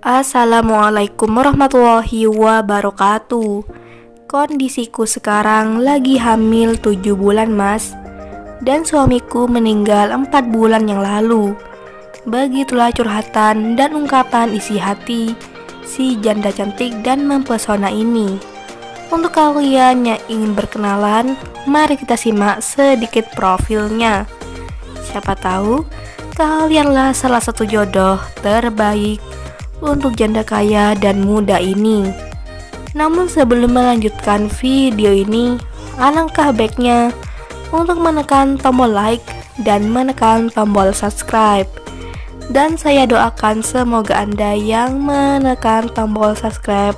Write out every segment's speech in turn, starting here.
Assalamualaikum warahmatullahi wabarakatuh. Kondisiku sekarang lagi hamil 7 bulan mas, dan suamiku meninggal 4 bulan yang lalu. Begitulah curhatan dan ungkapan isi hati si janda cantik dan mempesona ini. Untuk kalian yang ingin berkenalan, mari kita simak sedikit profilnya. Siapa tahu kalianlah salah satu jodoh terbaik untuk janda kaya dan muda ini. Namun sebelum melanjutkan video ini, alangkah baiknya untuk menekan tombol like dan menekan tombol subscribe. Dan saya doakan semoga Anda yang menekan tombol subscribe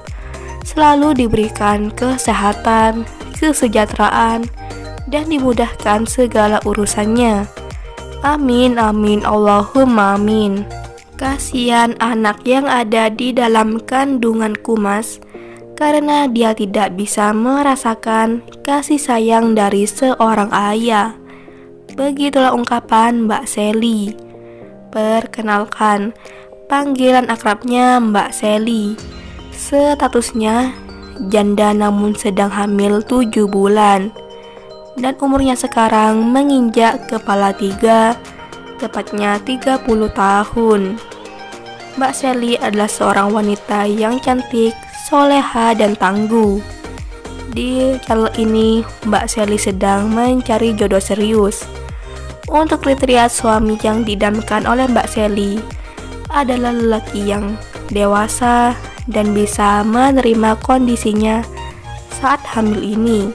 selalu diberikan kesehatan, kesejahteraan, dan dimudahkan segala urusannya. Amin amin Allahumma amin. Kasihan anak yang ada di dalam kandunganku mas, karena dia tidak bisa merasakan kasih sayang dari seorang ayah. Begitulah ungkapan Mbak Sally. Perkenalkan, panggilan akrabnya Mbak Sally. Statusnya janda namun sedang hamil 7 bulan, dan umurnya sekarang menginjak kepala 3, tepatnya 30 tahun. Mbak Sally adalah seorang wanita yang cantik, soleha, dan tangguh. Di channel ini, Mbak Sally sedang mencari jodoh serius. Untuk kriteria suami yang didamkan oleh Mbak Sally adalah lelaki yang dewasa dan bisa menerima kondisinya saat hamil ini.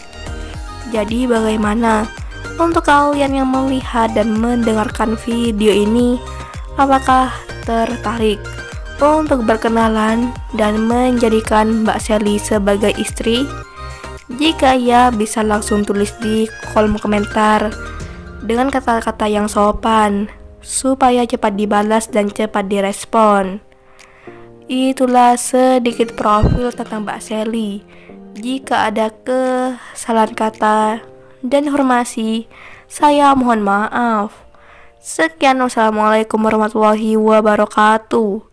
Jadi bagaimana? Untuk kalian yang melihat dan mendengarkan video ini, apakah tertarik untuk berkenalan dan menjadikan Mbak Sally sebagai istri? Jika ya, bisa langsung tulis di kolom komentar dengan kata-kata yang sopan supaya cepat dibalas dan cepat direspon. Itulah sedikit profil tentang Mbak Sally. Jika ada kesalahan kata dan informasi, saya mohon maaf. Sekian, wassalamualaikum warahmatullahi wabarakatuh.